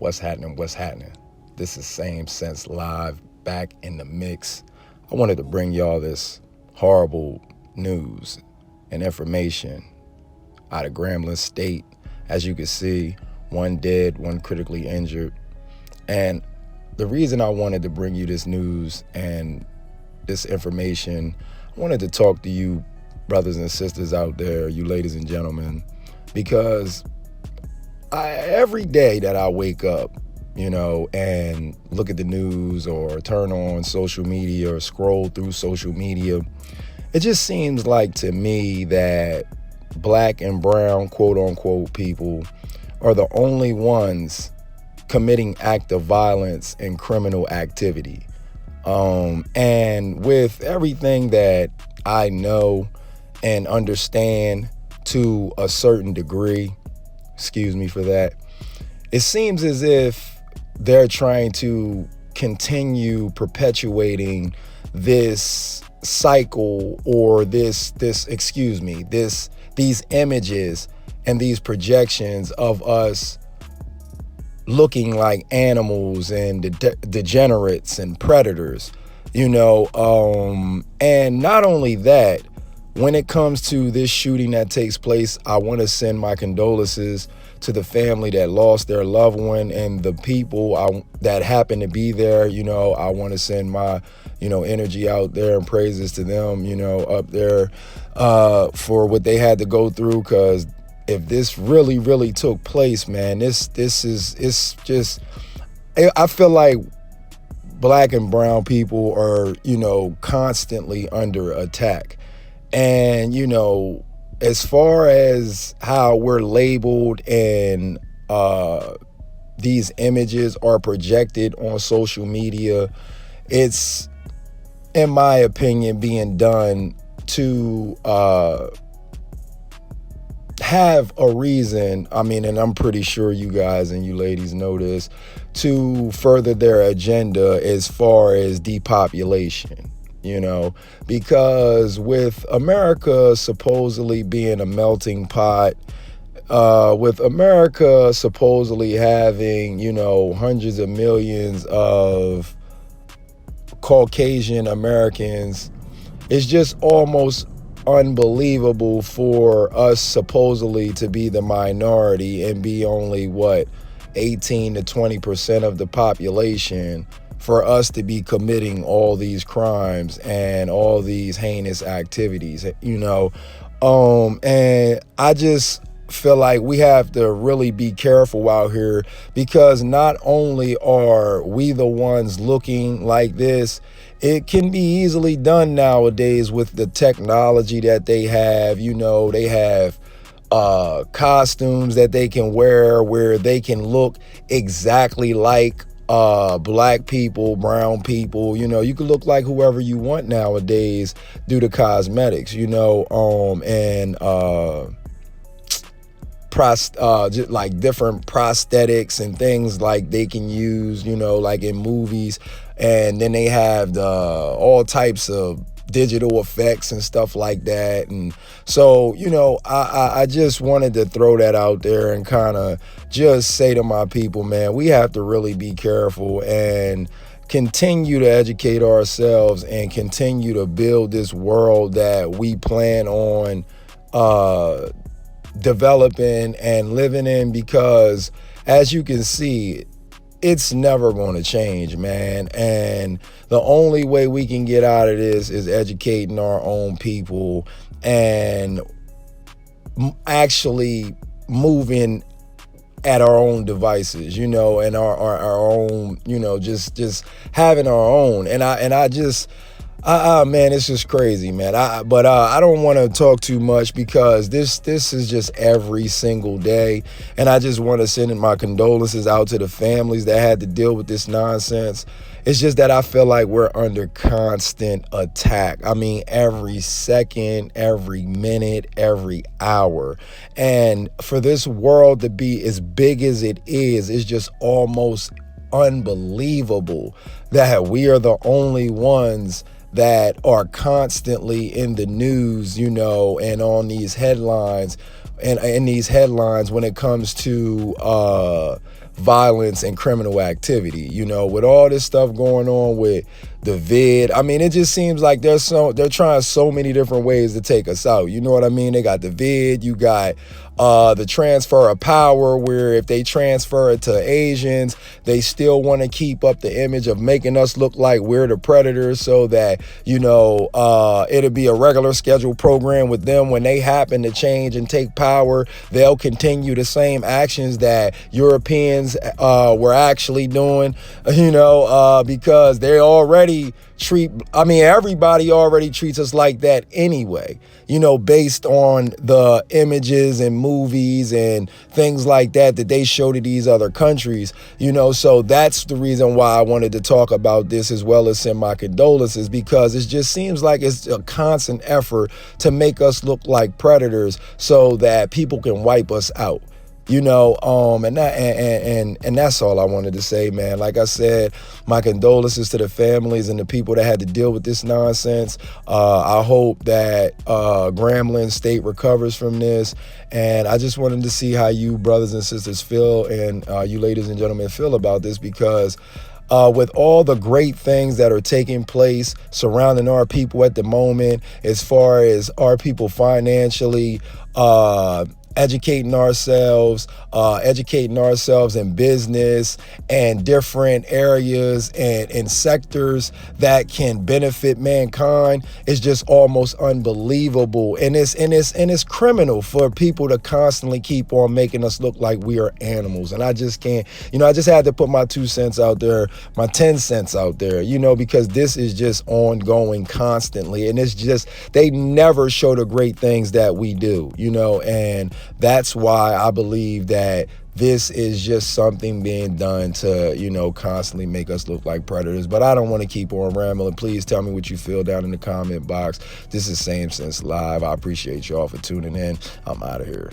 What's happening? What's happening? This is Same Sense Live back in the mix. I wanted to bring y'all this horrible news and information out of Grambling State. As you can see, one dead, one critically injured. And the reason I wanted to bring you this news and this information, I wanted to talk to you brothers and sisters out there, you ladies and gentlemen, because every day that I wake up, and look at the news or turn on social media or scroll through social media, it just seems like to me that black and brown, quote unquote, people are the only ones committing acts of violence and criminal activity. And with everything that I know and understand to a certain degree, excuse me for that, it seems as if they're trying to continue perpetuating this cycle or these images and these projections of us looking like animals and degenerates and predators, and not only that, when it comes to this shooting that takes place, I want to send my condolences to the family that lost their loved one and the people that happened to be there. I want to send my, energy out there and praises to them, up there for what they had to go through. Because if this really, really took place, man, it's just, I feel like black and brown people are, constantly under attack. And, as far as how we're labeled and these images are projected on social media, it's, in my opinion, being done to have a reason, and I'm pretty sure you guys and you ladies know this, to further their agenda as far as depopulation. Because with America supposedly being a melting pot, with America supposedly having, hundreds of millions of Caucasian Americans, it's just almost unbelievable for us supposedly to be the minority and be only 18 to 20% of the population, for us to be committing all these crimes and all these heinous activities, and I just feel like we have to really be careful out here, because not only are we the ones looking like this, it can be easily done nowadays with the technology that they have. They have costumes that they can wear where they can look exactly like black people, brown people. You can look like whoever you want nowadays due to cosmetics, and just like different prosthetics and things like they can use, like in movies. And then they have all types of digital effects and stuff like that. And so, I just wanted to throw that out there and kind of just say to my people, man, we have to really be careful and continue to educate ourselves and continue to build this world that we plan on developing and living in, because as you can see, it's never going to change, man. And the only way we can get out of this is educating our own people and actually moving at our own devices, and our own, just having our own. And I just, man, it's just crazy, man. But I don't want to talk too much, because this is just every single day. And I just want to send my condolences out to the families that had to deal with this nonsense. It's just that I feel like we're under constant attack. Every second, every minute, every hour. And for this world to be as big as it is, it's just almost unbelievable that we are the only ones that are constantly in the news, and on these headlines, and in these headlines when it comes to violence and criminal activity. You know, with all this stuff going on with the vid, I mean, it just seems like they're trying so many different ways to take us out. You know what I mean? They got the vid, you got the transfer of power, where if they transfer it to Asians, they still want to keep up the image of making us look like we're the predators, so that, you know, it'll be a regular scheduled program with them. When they happen to change and take power, they'll continue the same actions that Europeans were actually doing, you know, because they already everybody already treats us like that anyway, you know, based on the images and movies and things like that they show to these other countries, you know. So that's the reason why I wanted to talk about this, as well as send my condolences, because it just seems like it's a constant effort to make us look like predators so that people can wipe us out. You know, and that's all I wanted to say, man. Like I said, my condolences to the families and the people that had to deal with this nonsense. I hope that Grambling State recovers from this. And I just wanted to see how you brothers and sisters feel, and you ladies and gentlemen feel about this, because with all the great things that are taking place surrounding our people at the moment, as far as our people financially, educating ourselves in business and different areas and sectors that can benefit mankind, is just almost unbelievable. And it's criminal for people to constantly keep on making us look like we are animals. And I just can't, you know, I just had to put my 2 cents out there, my 10 cents out there, you know, because this is just ongoing constantly. And it's just, they never show the great things that we do, you know. And that's why I believe that this is just something being done to, you know, constantly make us look like predators. But I don't want to keep on rambling. Please tell me what you feel down in the comment box. This is Same Sense Live. I appreciate y'all for tuning in. I'm out of here.